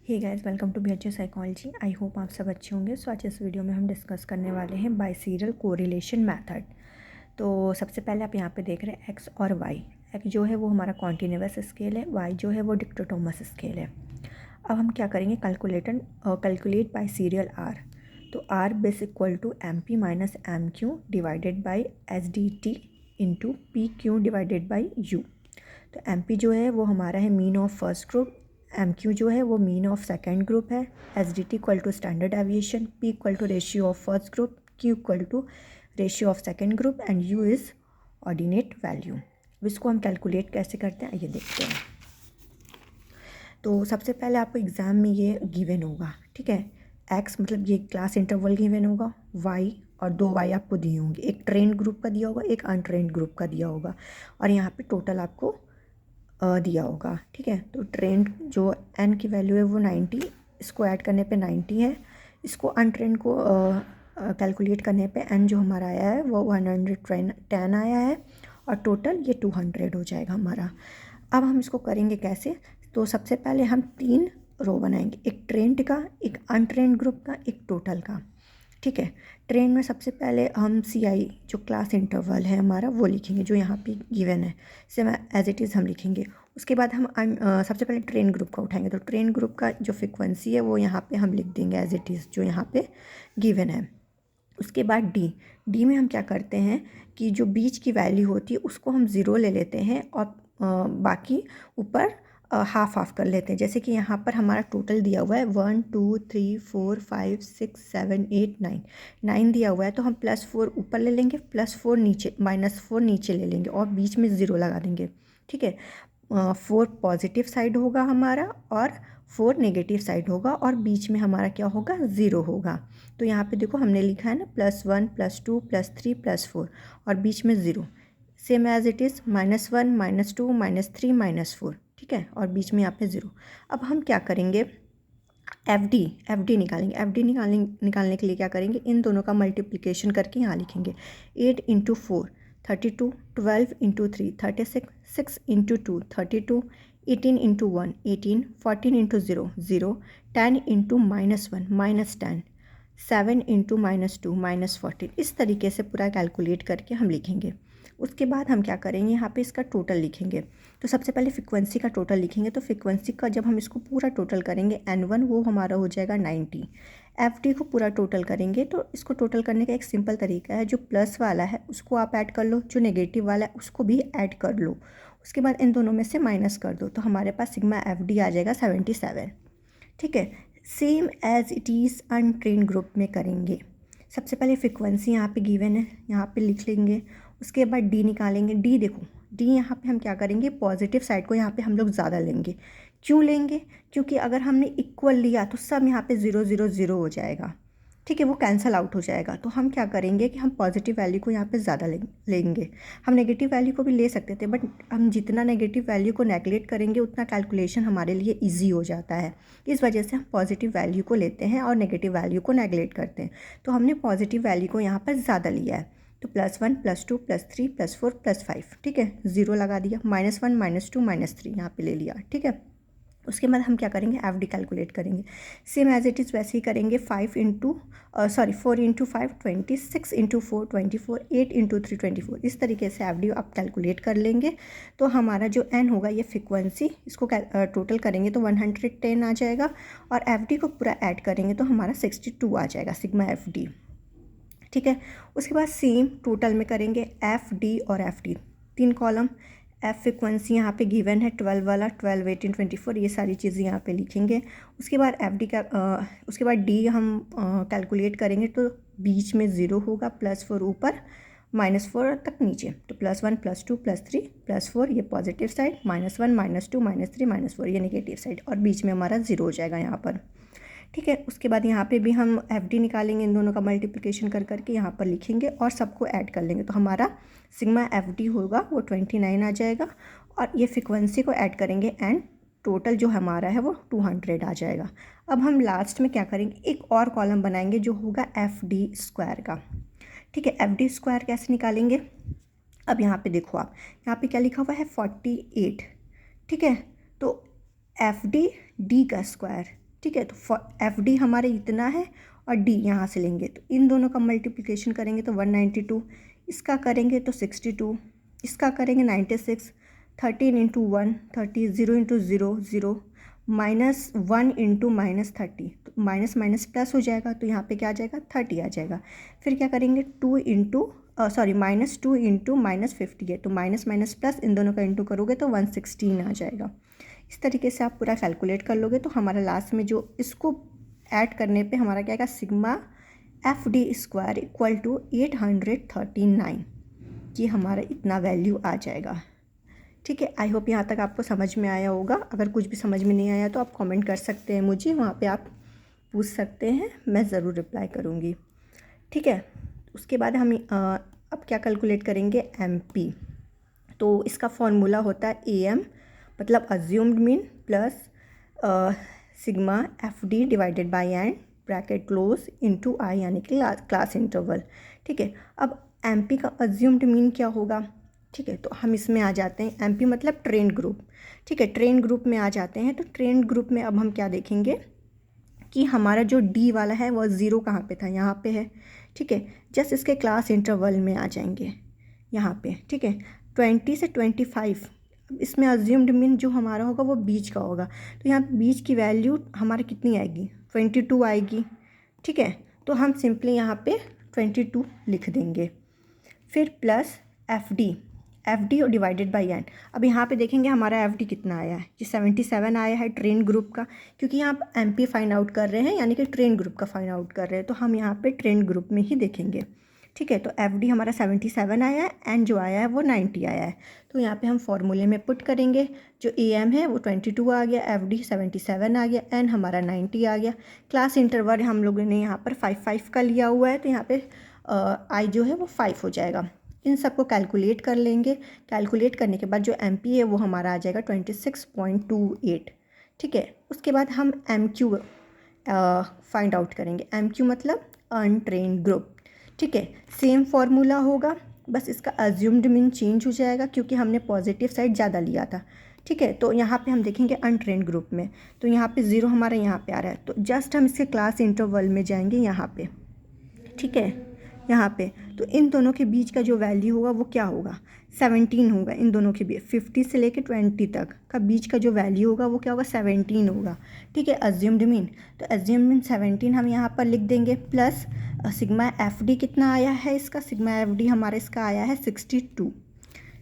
Hey guys, welcome to BHJ psychology. I hope आप सब अच्छे होंगे। सो आज इस वीडियो में हम डिस्कस करने वाले हैं बाइसीरियल कोरिलेशन मेथड। तो सबसे पहले आप यहाँ पे देख रहे हैं एक्स और वाई। एक्स जो है वो हमारा कॉन्टिन्यूअस स्केल है, वाई जो है वो डिक्टोटोमस स्केल है। अब हम क्या करेंगे, कैलकुलेट बाइसीरियल आर। तो R base equal to M P minus M Q divided by S D T into P Q divided by U. तो एम पी जो है वो हमारा है mean of first group, M Q जो है वो मीन ऑफ सेकेंड ग्रुप है, S D T equal to standard deviation, P equal to ratio of first group, Q equal to ratio of second group and you is ordinate value. इसको हम calculate कैसे करते हैं ये देखते हैं। तो सबसे पहले आपको एग्ज़ाम में ये गिवन होगा, ठीक है। एक्स मतलब ये क्लास इंटरवल गिवन होगा, वाई और दो वाई आपको दिए होंगे, एक ट्रेंड ग्रुप का दिया होगा, एक अनट्रेंड ग्रुप का दिया होगा, और यहाँ पे टोटल आपको दिया होगा, ठीक है। तो ट्रेंड जो एन की वैल्यू है वो 90, इसको ऐड करने पे 90 है। इसको अनट्रेंड को कैलकुलेट करने पे एन जो हमारा आया है वो 110 आया है, और टोटल ये 200 हो जाएगा हमारा। अब हम इसको करेंगे कैसे, तो सबसे पहले हम 3 रो बनाएंगे, एक ट्रेंड का, एक अनट्रेंड ग्रुप का, एक टोटल का, ठीक है। ट्रेंड में सबसे पहले हम सी आई जो क्लास इंटरवल है हमारा वो लिखेंगे, जो यहाँ पे गिवन है सेम एज इट इज़ हम लिखेंगे। उसके बाद हम सबसे पहले ट्रेंड ग्रुप का उठाएंगे, तो ट्रेंड ग्रुप का जो फ्रिक्वेंसी है वो यहाँ पे हम लिख देंगे एज इट इज़ जो यहाँ पे गिवन है। उसके बाद डी में हम क्या करते हैं कि जो बीच की वैल्यू होती है उसको हम ज़ीरो ले लेते हैं, और बाकी ऊपर हाफ हाफ कर लेते हैं। जैसे कि यहाँ पर हमारा टोटल दिया हुआ है 1 2 3 4 5 6 7 8 9 दिया हुआ है, तो हम +4 ऊपर ले लेंगे, +4 नीचे, -4 नीचे ले लेंगे और बीच में ज़ीरो लगा देंगे, ठीक है। 4 पॉजिटिव साइड होगा हमारा और 4 नेगेटिव साइड होगा, और बीच में हमारा क्या होगा, ज़ीरो होगा। तो यहाँ पे देखो हमने लिखा है ना +1 +2 +3 +4 और बीच में zero, same as it is -1 -2 -3 -4, ठीक है, और बीच में यहाँ पे ज़ीरो। अब हम क्या करेंगे, एफ डी निकालेंगे। निकालने के लिए क्या करेंगे, इन दोनों का मल्टीप्लिकेशन करके यहाँ लिखेंगे 8 × 4 32, 12 × 3 36, 6 × 2 32, 18 × 1 18, 14 × 0 0, 10 × -1 -10, 7 × -2 -14। इस तरीके से पूरा कैलकुलेट करके हम लिखेंगे। उसके बाद हम क्या करेंगे, यहाँ पे इसका टोटल लिखेंगे। तो सबसे पहले फ्रिक्वेंसी का टोटल लिखेंगे, तो फ्रिक्वेंसी का जब हम इसको पूरा टोटल करेंगे N1 वो हमारा हो जाएगा 90। FD को पूरा टोटल करेंगे, तो इसको टोटल करने का एक सिंपल तरीका है, जो प्लस वाला है उसको आप ऐड कर लो, जो नेगेटिव वाला है उसको भी ऐड कर लो, उसके बाद इन दोनों में से माइनस कर दो, तो हमारे पास सिग्मा FD आ जाएगा 77, ठीक है। Same as it is untrained group में करेंगे। सबसे पहले फ्रिक्वेंसी यहाँ पे गिवन है, यहाँ पे लिख लेंगे। उसके बाद डी निकालेंगे। डी देखो, डी यहाँ पे हम क्या करेंगे, पॉजिटिव साइड को यहाँ पे हम लोग ज़्यादा लेंगे। क्यों लेंगे, क्योंकि अगर हमने इक्वल लिया तो सब यहाँ पे 0 0 0 हो जाएगा, ठीक है, वो कैंसिल आउट हो जाएगा। तो हम क्या करेंगे कि हम पॉजिटिव वैल्यू को यहाँ पे ज़्यादा लेंगे। हम नेगेटिव वैल्यू को भी ले सकते थे, बट हम जितना नेगेटिव वैल्यू को नेगलेक्ट करेंगे उतना कैलकुलेशन हमारे लिए ईजी हो जाता है। इस वजह से हम पॉजिटिव वैल्यू को लेते हैं और नेगेटिव वैल्यू को नेगलेक्ट करते हैं। तो हमने पॉजिटिव वैल्यू को यहाँ पर ज़्यादा लिया है, तो +1 +2 +3 +4 +5, ठीक है, ज़ीरो लगा दिया, -1 -2 -3 यहाँ पे ले लिया, ठीक है। उसके बाद हम क्या करेंगे, एफ डी कैलकुलेट करेंगे। सेम एज इट इज़ वैसे ही करेंगे। 4 × 5 20, 6 × 4 24, 8 × 3 24, इस तरीके से एफ डी आप कैलकुलेट कर लेंगे। तो हमारा जो एन होगा, ये फ्रिक्वेंसी, इसको टोटल करेंगे तो 110 आ जाएगा, और एफ डी को पूरा ऐड करेंगे तो हमारा 62 आ जाएगा सिग्मा एफ डी, ठीक है। उसके बाद सेम टोटल में करेंगे एफ डी और F D, 3 column. F frequency यहाँ पे गिवन है 12 वाला, 12 18 24, ये सारी चीज़ें यहाँ पे लिखेंगे। उसके बाद एफ डी का उसके बाद डी हम कैलकुलेट करेंगे, तो बीच में ज़ीरो होगा, +4 ऊपर, -4 तक नीचे, तो +1 +2 +3 +4 ये पॉजिटिव साइड, -1 -2 -3 -4 ये नेगेटिव साइड, और बीच में हमारा ज़ीरो हो जाएगा यहाँ पर, ठीक है। उसके बाद यहाँ पे भी हम एफ डी निकालेंगे, इन दोनों का मल्टीप्लिकेशन कर करके यहाँ पर लिखेंगे और सबको ऐड कर लेंगे, तो हमारा सिग्मा एफ डी होगा वो 29 आ जाएगा, और ये फ्रिक्वेंसी को ऐड करेंगे एंड टोटल जो हमारा है वो 200 आ जाएगा। अब हम लास्ट में क्या करेंगे, एक और कॉलम बनाएंगे जो होगा एफ डी स्क्वायर का, ठीक है। एफ डी स्क्वायर कैसे निकालेंगे, अब यहाँ पे देखो आप, यहाँ पे क्या लिखा हुआ है 48, ठीक है। तो एफ डी डी का स्क्वायर, ठीक है। तो एफ डी हमारे इतना है और डी यहाँ से लेंगे तो इन दोनों का मल्टीप्लिकेशन करेंगे तो 192, इसका करेंगे तो 62, इसका करेंगे 96, 13 इंटू 1 30, 0 इंटू 0 0, -1 इंटू -30, तो माइनस माइनस प्लस हो जाएगा तो यहाँ पे क्या आ जाएगा 30 आ जाएगा। फिर क्या करेंगे 2 इंटू -2 इंटू -50 है तो माइनस माइनस प्लस, इन दोनों का इंटू करोगे तो 116 आ जाएगा। इस तरीके से आप पूरा कैलकुलेट कर लोगे तो हमारा लास्ट में जो इसको ऐड करने पे हमारा क्या आएगा sigma F D square equal to 839, ये हमारा इतना वैल्यू आ जाएगा। ठीक है, आई होप यहाँ तक आपको समझ में आया होगा। अगर कुछ भी समझ में नहीं आया तो आप कमेंट कर सकते हैं मुझे, वहाँ पे आप पूछ सकते हैं, मैं ज़रूर रिप्लाई करूँगी। ठीक है, उसके बाद हम अब क्या कैलकुलेट करेंगे एम पी। तो इसका फॉर्मूला होता है ए एम मतलब assumed mean plus sigma F D divided by N bracket close into I यानी कि क्लास इंटरवल। ठीक है, अब एम पी का अज्यूम्ड मीन क्या होगा। ठीक है, तो हम इसमें आ जाते हैं, एम पी मतलब ट्रेंड ग्रुप। ठीक है, ट्रेंड ग्रुप में आ जाते हैं। तो ट्रेंड ग्रुप में अब हम क्या देखेंगे कि हमारा जो डी वाला है वह ज़ीरो कहाँ पे था, यहाँ पे है। ठीक है, जस्ट इसके क्लास इंटरवल में आ जाएंगे यहाँ पे। ठीक है, 20 से 25, इसमें अज्यूम्ड मीन जो हमारा होगा वो बीच का होगा, तो यहाँ बीच की वैल्यू हमारी कितनी आएगी 22 आएगी। ठीक है, तो हम सिंपली यहाँ पे 22 लिख देंगे। फिर प्लस एफ डी और डिवाइडेड बाई एन। अब यहाँ पे देखेंगे हमारा एफ डी कितना आया है, ये 77 आया है ट्रेन ग्रुप का, क्योंकि यहाँ आप एम पी फाइंड आउट कर रहे हैं यानी कि ट्रेन ग्रुप का फाइंड आउट कर रहे हैं, तो हम यहाँ पे ट्रेन ग्रुप में ही देखेंगे। ठीक है, तो एफ डी हमारा 77 आया है, एन जो आया है वो 90 आया है। तो यहाँ पे हम फॉर्मूले में पुट करेंगे, जो ए एम है वो 22 आ गया, एफ डी 77 आ गया, एन हमारा 90 आ गया। क्लास इंटरवल हम लोगों ने यहाँ पर 5 का लिया हुआ है, तो यहाँ पे आई जो है वो 5 हो जाएगा। इन सबको कैलकुलेट कर लेंगे। कैलकुलेट करने के बाद जो एम पी है वो हमारा आ जाएगा 26.28। ठीक है, उसके बाद हम एम क्यू फाइंड आउट करेंगे। एम क्यू मतलब अनट्रेन्ड ग्रुप। ठीक है, सेम फार्मूला होगा, बस इसका अज्यूम्ड मीन चेंज हो जाएगा क्योंकि हमने पॉजिटिव साइड ज़्यादा लिया था। ठीक है, तो यहाँ पे हम देखेंगे अनट्रेन्ड ग्रुप में, तो यहाँ पे ज़ीरो हमारा यहाँ पे आ रहा है, तो जस्ट हम इसके क्लास इंटरवल में जाएंगे यहाँ पे। ठीक है, यहाँ पे तो इन दोनों के बीच का जो वैल्यू होगा वो क्या होगा 17 होगा। इन दोनों के बीच 50 से लेके 20 तक का बीच का जो वैल्यू होगा वो क्या होगा 17 होगा। ठीक है, अज्यूम्ड मीन, तो अज्यूम्ड मीन 17 हम यहाँ पर लिख देंगे, प्लस सिग्मा एफ डी कितना आया है इसका, सिग्मा एफ डी हमारा इसका आया है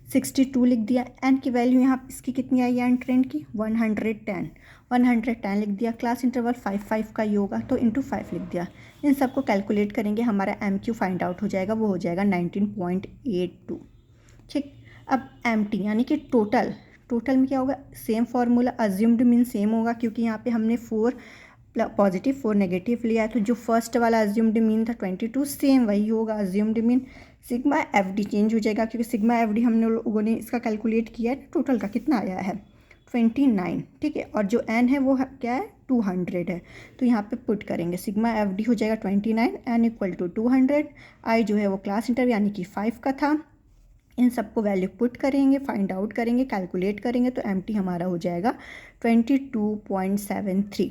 62 लिख दिया। एन की वैल्यू यहाँ इसकी कितनी आई है एन ट्रेंड की 110 लिख दिया। क्लास इंटरवल 5 का ही होगा तो इंटू 5 लिख दिया। इन सबको कैलकुलेट करेंगे, हमारा एम क्यू फाइंड आउट हो जाएगा, वो हो जाएगा 19.82। ठीक, अब एम टी यानी कि टोटल में क्या होगा, same formula, assumed mean same होगा क्योंकि यहाँ पे हमने 4 पॉजिटिव 4 नेगेटिव लिया है, तो जो फर्स्ट वाला अज्यूम्ड मीन था 22 सेम वही होगा assumed mean. Sigma F D change हो जाएगा क्योंकि सिग्मा एफ डी हमने लोगों ने इसका कैलकुलेट किया है, टोटल का कितना आया है 29। ठीक है, और जो एन है वो क्या है 200 है, तो यहाँ पे पुट करेंगे सिग्मा एफ डी हो जाएगा 29, एन इक्वल टू 200, आई जो है वो क्लास इंटरवल यानी कि 5 का था। इन सबको वैल्यू पुट करेंगे, फाइंड आउट करेंगे, कैलकुलेट करेंगे, तो एम टी हमारा हो जाएगा 22.73।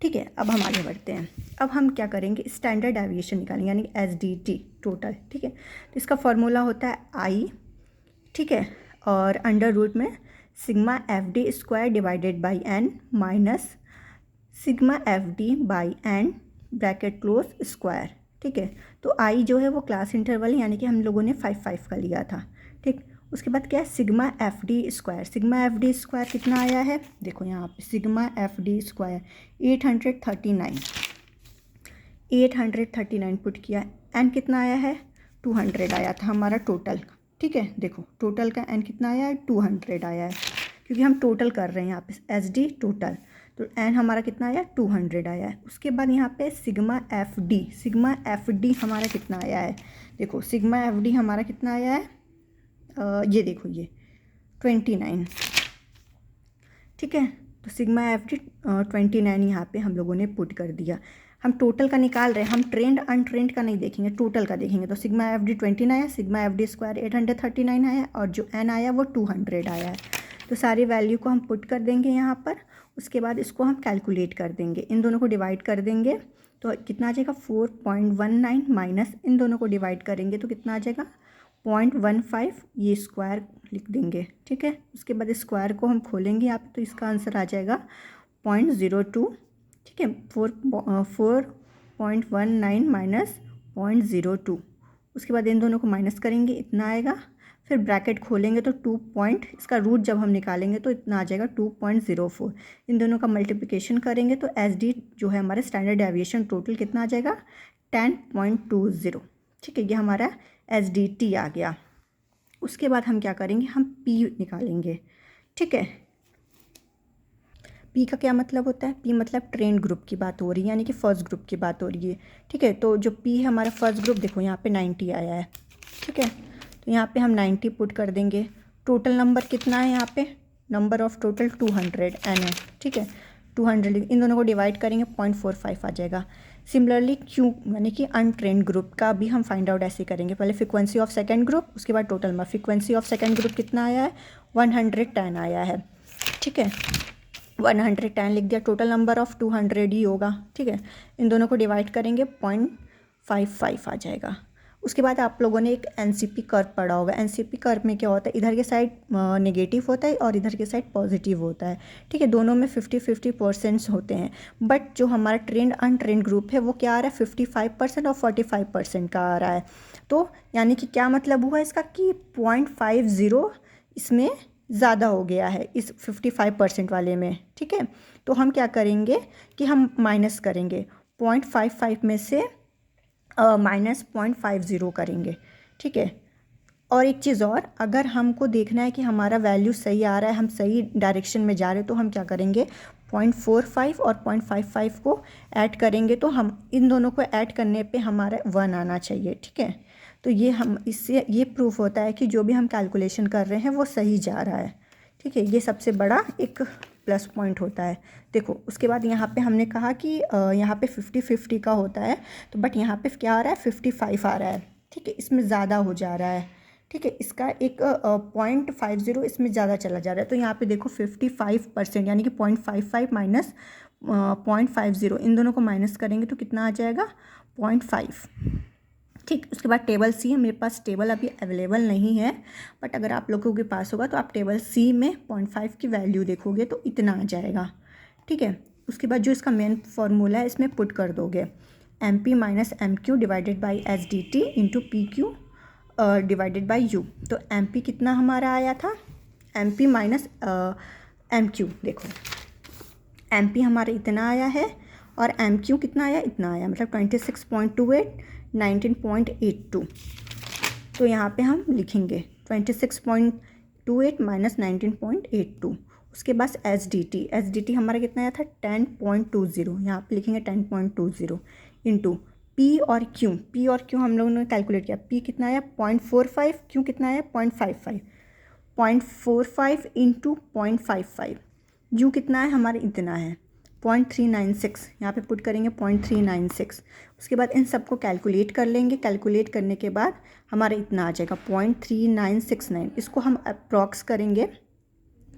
ठीक है, अब हम आगे बढ़ते हैं। अब हम क्या करेंगे स्टैंडर्ड डेविएशन निकालेंगे यानी एस डी टी टोटल। ठीक है, तो इसका फॉर्मूला होता है आई। ठीक है, और अंडर रूट में sigma F D square divided by N minus sigma F D by N bracket close square. ठीक है, तो आई जो है वो क्लास इंटरवल यानी कि हम लोगों ने 5 का लिया था। ठीक, उसके बाद क्या है sigma F D square. Sigma F D square कितना आया है, देखो यहाँ पे sigma F D square 839 put किया। एन कितना आया है 200 आया था हमारा टोटल। ठीक है, देखो टोटल का एन कितना आया है 200 आया है क्योंकि हम टोटल कर रहे हैं यहाँ पे एस डी टोटल, तो एन हमारा कितना आया 200 आया है। उसके बाद यहाँ पे सिग्मा एफ डी हमारा कितना आया है, देखो सिग्मा एफ डी हमारा कितना आया है ये देखो ये 29। ठीक है, तो सिग्मा एफ डी 29 यहाँ पे हम लोगों ने पुट कर दिया। हम टोटल का निकाल रहे हैं, हम ट्रेंड अनट्रेंड का नहीं देखेंगे, टोटल का देखेंगे। तो सिग्मा एफ डी 29 आया, सिग्मा एफ डी स्क्वायर 839 आया और जो एन आया वो 200 आया है। तो सारी वैल्यू को हम पुट कर देंगे यहाँ पर, उसके बाद इसको हम कैलकुलेट कर देंगे, इन दोनों को डिवाइड कर देंगे तो कितना आ जाएगा 4.19 माइनस इन दोनों को डिवाइड करेंगे तो कितना आ जाएगा 0.15, ये स्क्वायर लिख देंगे, ठीक है। उसके बाद स्क्वायर को हम खोलेंगे यहाँ पे तो इसका आंसर आ जाएगा 0.02, ठीक है। 4.19 माइनस 0.02, उसके बाद इन दोनों को माइनस करेंगे, इतना आएगा। फिर ब्रैकेट खोलेंगे तो इसका रूट जब हम निकालेंगे तो इतना आ जाएगा 2.04। इन दोनों का मल्टीप्लिकेशन करेंगे तो SD जो है हमारा स्टैंडर्ड डेविएशन टोटल कितना आ जाएगा 10.20, ठीक है। ये हमारा SDT आ गया। उसके बाद हम क्या करेंगे, हम P निकालेंगे, ठीक है। P का क्या मतलब होता है, P मतलब ट्रेंड ग्रुप की बात हो रही है, यानी कि फर्स्ट ग्रुप की बात हो रही है, ठीक है। तो जो P है हमारा फर्स्ट ग्रुप, देखो यहाँ पे 90 आया है, ठीक है। तो यहाँ पे हम 90 पुट कर देंगे। टोटल नंबर कितना है यहाँ पे, नंबर ऑफ टोटल 200 N है, ठीक है। 200 इन दोनों को डिवाइड करेंगे 0.45 आ जाएगा। सिमिलरली Q यानी कि अनट्रेंड ग्रुप का भी हम फाइंड आउट ऐसे करेंगे, पहले फ्रीक्वेंसी ऑफ सेकंड ग्रुप, उसके बाद total number. Frequency of second group कितना आया है 110 आया है, ठीक है। 110 लिख दिया, टोटल नंबर ऑफ 200 ही होगा, ठीक है। इन दोनों को डिवाइड करेंगे 0.55 आ जाएगा। उसके बाद आप लोगों ने एक NCP कर्व पढ़ा होगा। NCP कर्व में क्या होता है, इधर के साइड नेगेटिव होता है और इधर के साइड पॉजिटिव होता है, ठीक है। दोनों में 50-50% होते हैं, बट जो हमारा ट्रेंड अनट्रेंड ग्रुप है वो क्या आ रहा है 55% और 45% का आ रहा है। तो यानी कि क्या मतलब हुआ इसका कि 0.50 इसमें ज़्यादा हो गया है इस 55% वाले में, ठीक है। तो हम क्या करेंगे कि हम माइनस करेंगे 0.55 में से माइनस 0.50 करेंगे, ठीक है। और एक चीज़ और, अगर हमको देखना है कि हमारा वैल्यू सही आ रहा है, हम सही डायरेक्शन में जा रहे हैं, तो हम क्या करेंगे 0.45 और 0.55 को ऐड करेंगे तो हम इन दोनों को ऐड करने पे हमारा 1 आना चाहिए, ठीक है। तो ये हम इससे ये प्रूफ होता है कि जो भी हम कैलकुलेशन कर रहे हैं वो सही जा रहा है, ठीक है। ये सबसे बड़ा एक प्लस पॉइंट होता है। देखो उसके बाद यहाँ पे हमने कहा कि यहाँ पे 50-50 का होता है, तो बट यहाँ पे क्या आ रहा है 55 आ रहा है, ठीक है। इसमें ज़्यादा हो जा रहा है, ठीक है। इसका एक 0.50 इसमें ज़्यादा चला जा रहा है। तो यहाँ पे देखो 55% यानी कि 0.55 माइनस 0.50, इन दोनों को माइनस करेंगे तो कितना आ जाएगा 0.5, ठीक। उसके बाद टेबल C है, मेरे पास टेबल अभी अवेलेबल नहीं है, बट अगर आप लोगों के पास होगा तो आप टेबल C में 0.5 की वैल्यू देखोगे तो इतना आ जाएगा, ठीक है। उसके बाद जो इसका मेन फार्मूला है इसमें पुट कर दोगे MP minus MQ divided by SDT into PQ divided by U। तो MP कितना हमारा आया था, MP माइनस MQ, देखो MP हमारा इतना आया है और MQ कितना आया, इतना आया, मतलब 26.28 19.82। तो यहाँ पे हम लिखेंगे 26.28 माइनस 19.82। उसके बाद SDT हमारा कितना आया था 10.20, यहाँ पे लिखेंगे 10.20 इंटू P और Q हम लोगों ने कैलकुलेट किया। P कितना आया 0.45, Q कितना आया 0.55, 0.45 इंटू 0.55, U कितना है हमारे इतना है 0.396, यहाँ पे पुट करेंगे 0.396। उसके बाद इन सबको कैलकुलेट कर लेंगे, कैलकुलेट करने के बाद हमारा इतना आ जाएगा 0.3969। इसको हम अप्रॉक्स करेंगे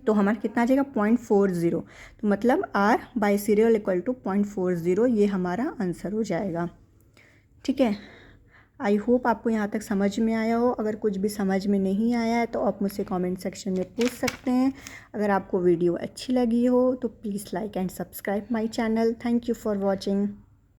तो हमारा कितना आ जाएगा 0.40। तो मतलब R बाइसीरियल इक्वल टू 0.40, ये हमारा आंसर हो जाएगा, ठीक है। आई होप आपको यहाँ तक समझ में आया हो। अगर कुछ भी समझ में नहीं आया है तो आप मुझसे कमेंट सेक्शन में पूछ सकते हैं। अगर आपको वीडियो अच्छी लगी हो तो please like and subscribe my channel. Thank you for watching.